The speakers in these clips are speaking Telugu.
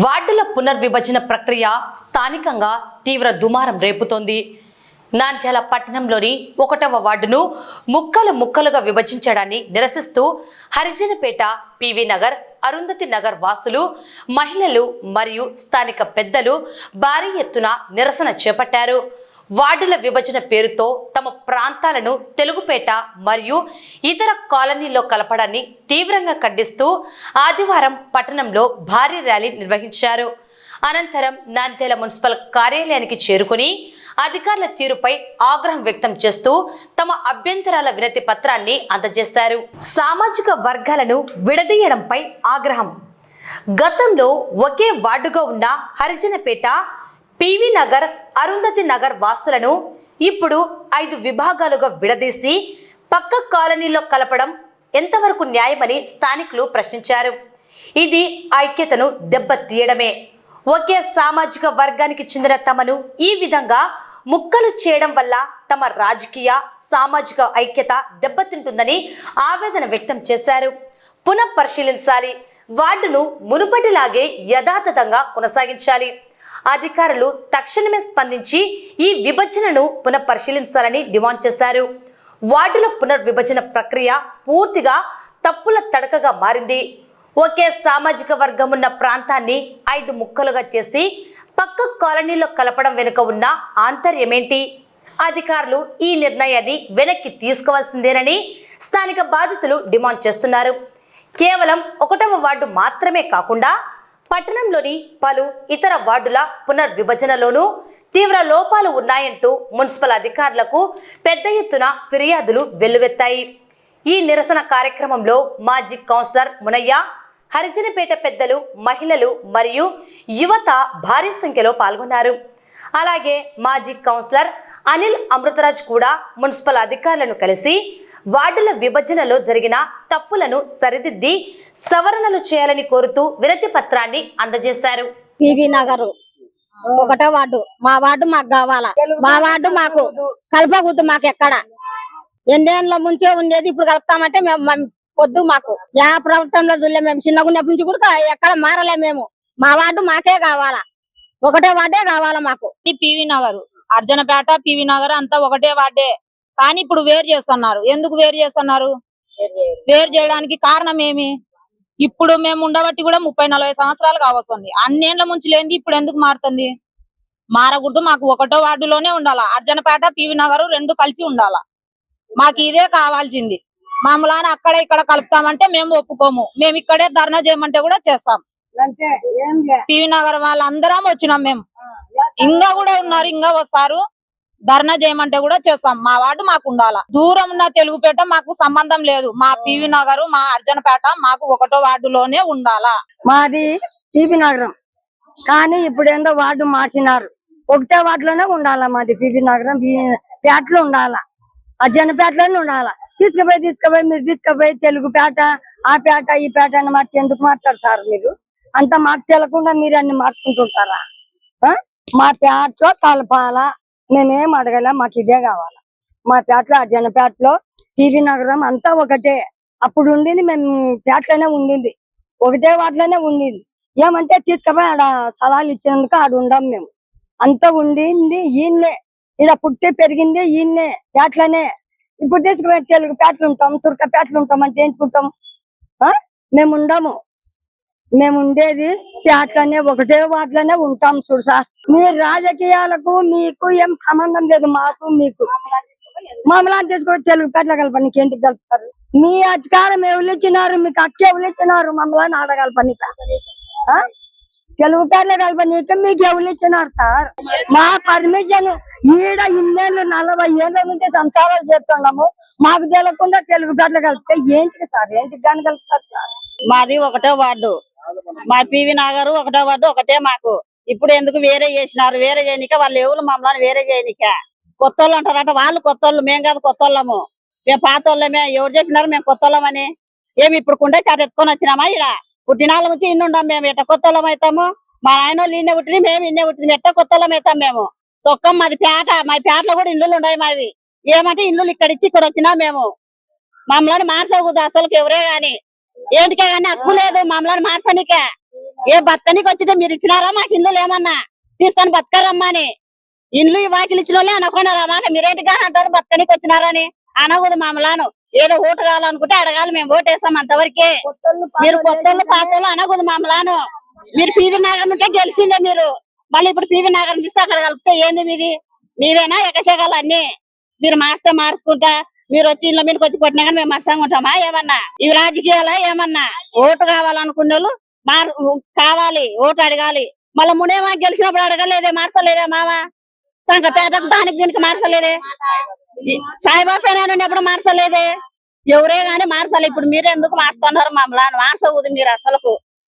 వార్డుల పునర్విభజన ప్రక్రియ స్థానికంగా తీవ్ర దుమారం రేపుతోంది. నంద్యాల పట్టణంలోని 1వ వార్డును ముక్కలుగా విభజించడాన్ని నిరసిస్తూ హరిజనపేట, పివి నగర్, అరుంధతి నగర్ వాసులు, మహిళలు మరియు స్థానిక పెద్దలు భారీ ఎత్తున నిరసన చేపట్టారు. వార్డుల విభజన పేరుతో తమ ప్రాంతాలను తెలుగుపేట మరియు ఇతర కాలనీల్లో కలపడాన్ని తీవ్రంగా ఖండిస్తూ ఆదివారం పట్టణంలో భారీ ర్యాలీ నిర్వహించారు. అనంతరం నంద్యాల మున్సిపల్ కార్యాలయానికి చేరుకుని అధికారుల తీరుపై ఆగ్రహం వ్యక్తం చేస్తూ తమ అభ్యంతరాల వినతి పత్రాన్ని అందజేశారు. సామాజిక వర్గాలను విడదీయడంపై ఆగ్రహం. గతంలో ఒకే వార్డుగా ఉన్న హరిజనపేట, పివి నగర్, అరుంధతి నగర్ వాసులను ఇప్పుడు 5 విభాగాలుగా విడదీసి పక్క కాలనీలో కలపడం ఎంతవరకు న్యాయమని స్థానికులు ప్రశ్నించారు. ఇది ఐక్యతను దెబ్బతీయడమే. ఒకే సామాజిక వర్గానికి చెందిన తమను ఈ విధంగా ముక్కలు చేయడం వల్ల తమ రాజకీయ, సామాజిక ఐక్యత దెబ్బతింటుందని ఆవేదన వ్యక్తం చేశారు. పునః పరిశీలించాలి. వార్డును మునుపటిలాగే యథాతథంగా కొనసాగించాలి. అధికారులు తక్షణమే స్పందించి ఈ విభజనను పునః పరిశీలించాలని డిమాండ్ చేశారు. వార్డుల పునర్విభజన ప్రక్రియ పూర్తిగా తప్పుల తడకగా మారింది. ఒకే సామాజిక వర్గం ఉన్న ప్రాంతాన్ని 5 ముక్కలుగా చేసి పక్క కాలనీలో కలపడం వెనుక ఉన్న ఆంతర్యమేంటి? అధికారులు ఈ నిర్ణయాన్ని వెనక్కి తీసుకోవాల్సిందేనని స్థానిక బాధితులు డిమాండ్ చేస్తున్నారు. కేవలం 1వ వార్డు మాత్రమే కాకుండా పట్టణంలోని పలు ఇతర వార్డుల పునర్విభజనలోనూ తీవ్ర లోపాలు ఉన్నాయంటూ మున్సిపల్ అధికారులకు పెద్ద ఎత్తున ఫిర్యాదులు వెల్లువెత్తాయి. ఈ నిరసన కార్యక్రమంలో మాజీ కౌన్సిలర్ మునయ్య, హరిజనపేట పెద్దలు, మహిళలు మరియు యువత భారీ సంఖ్యలో పాల్గొన్నారు. అలాగే మాజీ కౌన్సిలర్ అనిల్ అమృతరాజ్ కూడా మున్సిపల్ అధికారులను కలిసి వార్డుల విభజనలో జరిగిన తప్పులను సరిదిద్ది సవరణలు చేయాలని కోరుతూ వినతి పత్రాన్ని అందజేశారు. పివి నగర్ 1వ వార్డు, మా వార్డు మాకు కావాలా. మా వార్డు మాకు కలపకూడదు. మాకు ఎక్కడ ఎన్నేళ్ళ ముంచే ఉండేది, ఇప్పుడు కలుపుతామంటే మేము వద్దు. మాకు యా ప్రభుత్వంలో చూడలే. మేము చిన్నగా ఉన్నప్పటి నుంచి కూడా ఎక్కడ మారలే. మేము మా వార్డు మాకే కావాలా. 1వ వార్డే కావాలా మాకు. పివి నగర్, అర్జునపేట, పివి నగర్ అంతా ఒకటే వార్డే. కానీ ఇప్పుడు వేరు చేస్తున్నారు. ఎందుకు వేరు చేస్తున్నారు? వేరు చేయడానికి కారణం ఏమి? ఇప్పుడు మేము ఉండబట్టి కూడా 30-40 సంవత్సరాలు కావస్తుంది. అన్నేళ్ల ముంచి లేనిది ఇప్పుడు ఎందుకు మారుతుంది? మారకూడదు. మాకు 1వ వార్డులోనే ఉండాలా. అర్జునపేట, పివి నగర్ 2 కలిసి ఉండాలా. మాకు ఇదే కావాల్సింది. మమ్మల్ని అక్కడ ఇక్కడ కలుపుతామంటే మేము ఒప్పుకోము. మేము ఇక్కడే ధర్నా చేయమంటే కూడా చేస్తాం. పివి నగర్ వాళ్ళందరం వచ్చినాం. మేము ఇంకా కూడా ఉన్నారు, ఇంకా వస్తారు. ధర్నా చేయమంటే కూడా చేస్తాం. మా వార్డు మాకు ఉండాలా. దూరం ఉన్న తెలుగుపేట మాకు సంబంధం లేదు. మా పివి నగర్, మా అర్జునపేట మాకు 1వ వార్డులోనే ఉండాలా. మాది పివి నగరం, కానీ ఇప్పుడు ఏందో వార్డు మార్చినారు. 1వ వార్డులోనే ఉండాలా. మాది పివి నగరం, పేటలో ఉండాలా. అర్జునపేటలోనే ఉండాలా. తీసుకుపోయి మీరు తీసుకుపోయి తెలుగుపేట, ఆ పేట, ఈ పేట అని మార్చి ఎందుకు మార్చారు సార్? మీరు అంత మార్చి తెలకుండా మీరు అన్ని మార్చుకుంటుంటారా? మా పేటలో కలపాలా. మేమేం అడగల. మాకు ఇదే కావాలా. మా పేటలో, అర్జునపేటలో, పివి నగరం అంతా ఒకటే. అప్పుడు ఉండింది, మేము పేటలోనే ఉండింది, 1వ వార్డులోనే ఉండింది. ఏమంటే తీసుకుపోయి ఆడ స్థలాలు ఇచ్చినందుకు ఆడ ఉండం. మేము అంతా ఉండింది ఈయన్నే. ఇలా పుట్టి పెరిగింది ఈయన్నే, పేటలోనే. ఇప్పుడు తీసుకుపోయి తెలుగు పేటలు ఉంటాం, తుర్క పేటలు ఉంటాం అంటే ఏంటుకుంటాం? మేము ఉండము. మేము ఉండేది పేటలోనే, 1వ వార్డులోనే ఉంటాం. చూడు సార్, మీ రాజకీయాలకు మీకు ఏం సంబంధం లేదు. మాకు మీకు మమ్మల్ని తీసుకొని తెలుగు పేటలో కలపని ఇంకేంటికి కలుపుతారు? మీ అధికారం ఎవరు ఇచ్చినారు? మీకు హక్కు ఎవరు ఇచ్చినారు? మమ్మల్ని ఆడగలపని తెలుగు పేటలో కలపనీకి మీకు ఎవరు ఇచ్చినారు సార్? మా పర్మిషన్ ఈడ ఇన్నేళ్ళు 40 ఏళ్ళ నుంచి సంసారాలు చేస్తున్నాము. మాకు తెలియకుండా తెలుగు పేటలో కలిపితే ఏంటికి సార్? ఏంటికి కానీ కలుపుతారు సార్? మాది 1వ వార్డు. మా పివి నగర్ 1వ వార్డు ఒకటే మాకు. ఇప్పుడు ఎందుకు వేరే చేసినారు? వేరే చేయనిక వాళ్ళు ఎవరు మమ్మల్ని వేరే చేయనిక? కొత్త వాళ్ళు అంటారట. వాళ్ళు కొత్త వాళ్ళు, మేము కాదు కొత్త వాళ్ళము. మేము పాత వాళ్ళమే. ఎవరు చెప్పినారు మేము కొత్త వాళ్ళమని? ఏమి ఇప్పుడు కుండే చాట ఎత్తుకొని వచ్చినామా? ఇడ పుట్టినాళ్ళ నుంచి ఇన్ని ఉండం. మేము ఎట్ట కొత్త వాళ్ళం అవుతాము? మా ఆయన వాళ్ళు ఇన్నే పుట్టిన, మేము ఇన్నే పుట్టిన, ఎట్ట కొత్త వాళ్ళం అవుతాం మేము? సొక్కం మాది పేట. మా పేటలో కూడా ఇల్లులు ఉన్నాయి మావి. ఏమంటే ఇల్లులు ఇక్కడ ఇచ్చి ఇక్కడ వచ్చినా మేము. మమ్మల్ని మార్చకూడదు అసలు ఎవరే గాని. ఏంటికే గానీ హక్కు లేదు మమ్మల్ని మార్చనికే. ఏ బతకనికి వచ్చితే మీరు ఇచ్చినారా మాకు ఇల్లు ఏమన్నా తీసుకొని బతకరమ్మా అని ఇల్లు వాకిలు ఇచ్చిన వాళ్ళే అనుకున్నారా మాకు మీరేంటిగా అంటారు బతకనికి వచ్చినారని అనకూడదు మామలాను ఏదో ఓటు కావాలనుకుంటే అడగాలి మేము ఓటేసాం అంతవరకే మీరు కొత్తలు పాతలు అనకూడదు మామలాను మీరు పివి నగర్ ఉంటే గెలిచిందే మీరు మళ్ళీ ఇప్పుడు పివి నగర్ తీస్తే అక్కడ కలిపితే ఏంది మీది మీవేనా ఎకశకాలు అన్ని మీరు మార్చితే మార్చుకుంటా మీరు వచ్చి ఇళ్ళ మీదకి వచ్చి కొట్టినా కానీ మేము మర్సంగా ఉంటామా ఏమన్నా ఇవి రాజకీయాలా ఏమన్నా ఓటు కావాలనుకునే వాళ్ళు కావాలి ఓటు అడగాలి మళ్ళీ మునేమా గెలిచినప్పుడు అడగలేదే మార్చలేదే మామ సంఘపేటకు దానికి దీనికి మార్చలేదే సాయిబాబా ఎప్పుడు మార్చలేదే ఎవరే గాని మార్చాలి ఇప్పుడు మీరే ఎందుకు మార్చుతున్నారు మమ్మల్ని మార్చకూడదు మీరు అసలుకు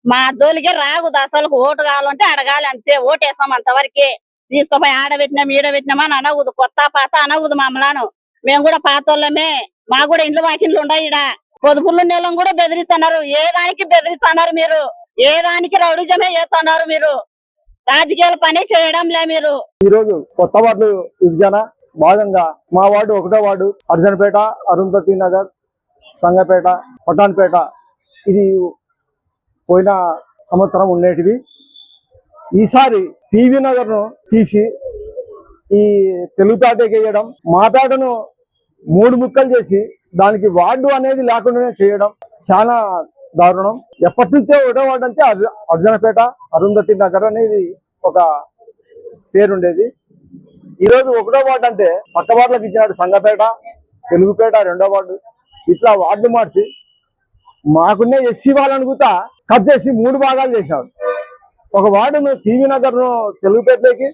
మా జోలికే రాకూడదు అసలు ఓటు కావాలంటే అడగాలి అంతే ఓటేసాం అంతవరకే తీసుకుపోయి ఆడబెట్టినాం ఈడబెట్టినామా అని అనకూడదు కొత్త పాత అనకూడదు మమ్మల్ని మేము కూడా పాతోళ్ళమే మా కూడా ఇండ్లు వాకిండ్లు ఉన్నాయి ఈడ పొదుపులు నెలం కూడా బెదిరిస్తున్నారు ఏ దానికి బెదిరిస్తున్నారు మీరు ఏ దానికి రౌడిజమే చేస్తున్నారు మీరు రాజకీయాల పని చేయడంలే మీరు ఈ రోజు కొత్త వార్డు విభజన భాగంగా మా వార్డు 1వ వార్డు అర్జునపేట అరుంధతి నగర్ సంగపేట పటాన్పేట ఇది పోయిన సంవత్సరం ఉండేటివి ఈసారి పివి నగర్ ను తీసి ఈ తెలుగుపేటకి వేయడం మా పేటను 3 ముక్కలు చేసి దానికి వార్డు అనేది లేకుండానే చేయడం చాలా దారుణం ఎప్పటి నుంచో 1వ వార్డు అంటే అర్జునపేట అరుంధతి నగర్ అనేది ఒక పేరుండేది ఈ రోజు 1వ వార్డు అంటే పక్క వార్డులకు ఇచ్చినాడు సంగపేట తెలుగుపేట 2వ వార్డు ఇట్లా వార్డు మార్చి మాకున్నే ఎస్సీ వాళ్ళని కూడా కట్ చేసి 3 భాగాలు చేశాడు ఒక వార్డును పివి నగర్ ను తెలుగుపేటలోకి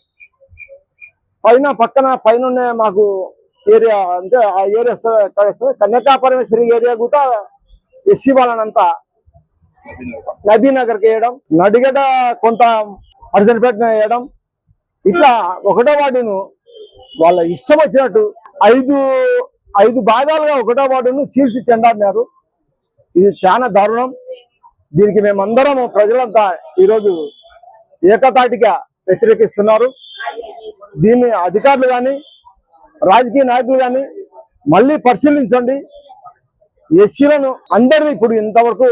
పైన మాకు ఏరియా అంటే ఆ ఏరియా కన్యకాపరమేశ్వరి ఏరియా కూడా ఎస్సీ వాళ్ళనంతా నబీనగర్కి వేయడం నడిగడ్డ కొంత అర్జునపేట వేయడం ఇట్లా 1వ వార్డును వాళ్ళ ఇష్టం వచ్చినట్టు ఐదు భాగాలుగా 1వ వార్డును చీల్చి చెండాడినారు ఇది చాలా దారుణం దీనికి మేమందరం ప్రజలంతా ఈరోజు ఏకతాటిగా వ్యతిరేకిస్తున్నారు దీన్ని అధికారులు కానీ రాజకీయ నాయకులు కానీ మళ్ళీ పరిశీలించండి ఎస్సీలను అందరూ ఇప్పుడు ఇంతవరకు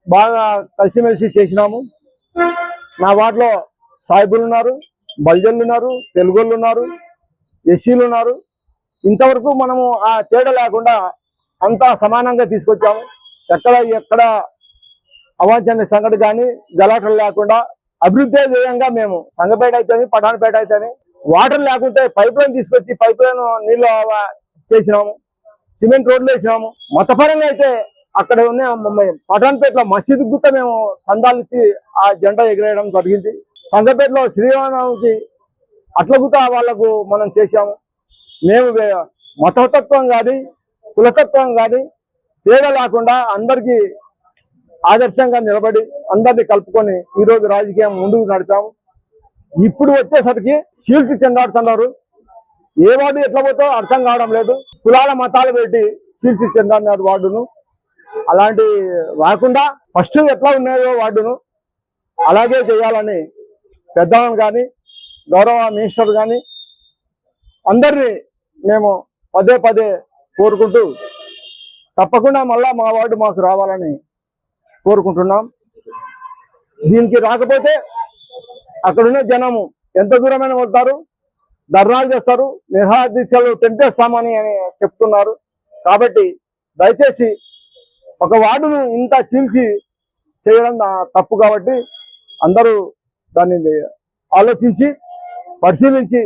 బాగా కలిసిమెలిసి చేసినాము నా వార్డులో సాయిబులు ఉన్నారు బల్జన్లు ఉన్నారు తెలుగోళ్ళు ఉన్నారు ఎస్సీలు ఉన్నారు ఇంతవరకు మనము ఆ తేడా లేకుండా అంతా సమానంగా తీసుకొచ్చాము ఎక్కడ అవాంఛనీయ సంఘటన కానీ గలాటలు లేకుండా అభివృద్ధి ధ్యేయంగా మేము సంగపేట అయితేనే పటాన్పేట అయితేనే వాటర్ లేకుంటే పైప్ లైన్ తీసుకొచ్చి పైప్ లైన్ నీళ్ళు చేసినాము సిమెంట్ రోడ్లు వేసినాము మతపరంగా అయితే అక్కడ ఉన్న పటాన్పేటలో మసీదు గుత్త మేము చందాలు ఇచ్చి ఆ జెండా ఎగిరేయడం జరిగింది సంగపేటలో శ్రీరామనవమికి అట్ల గుత్త వాళ్లకు మనం చేశాము మేము మతతత్వం కానీ కులతత్వం కానీ తేడా లేకుండా అందరికీ ఆదర్శంగా నిలబడి అందరినీ కలుపుకొని ఈ రోజు రాజకీయం ముందుకు నడిపాము ఇప్పుడు వచ్చేసరికి చీల్చి చెండాడుతున్నారు ఏ వార్డు ఎట్లా పోతో అర్థం కావడం లేదు కులాల మతాలు పెట్టి చీల్చి చెండాడినారు వార్డును అలాంటి రాకుండా ఫస్ట్ ఎట్లా ఉన్నాయో వార్డును అలాగే చేయాలని పెద్దలను కానీ గౌరవ మినిస్టర్ కానీ అందరినీ మేము పదే కోరుకుంటూ తప్పకుండా మళ్ళా మా వార్డు మాకు రావాలని కోరుకుంటున్నాం దీనికి రాకపోతే అక్కడున్న జనము ఎంత దూరమైన వెళ్తారు ధర్నాలు చేస్తారు నిరాహార దీక్షలు టెంటేస్తామని అని చెప్తున్నారు కాబట్టి దయచేసి ఒక వార్డును ఇంత చీల్చి చేయడం తప్పు కాబట్టి అందరూ దాన్ని ఆలోచించి పరిశీలించి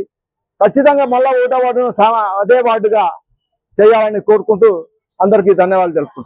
ఖచ్చితంగా మళ్ళా 1వ వార్డును అదే వార్డుగా చేయాలని కోరుకుంటూ అందరికీ ధన్యవాదాలు తెలుపుకుంటున్నాను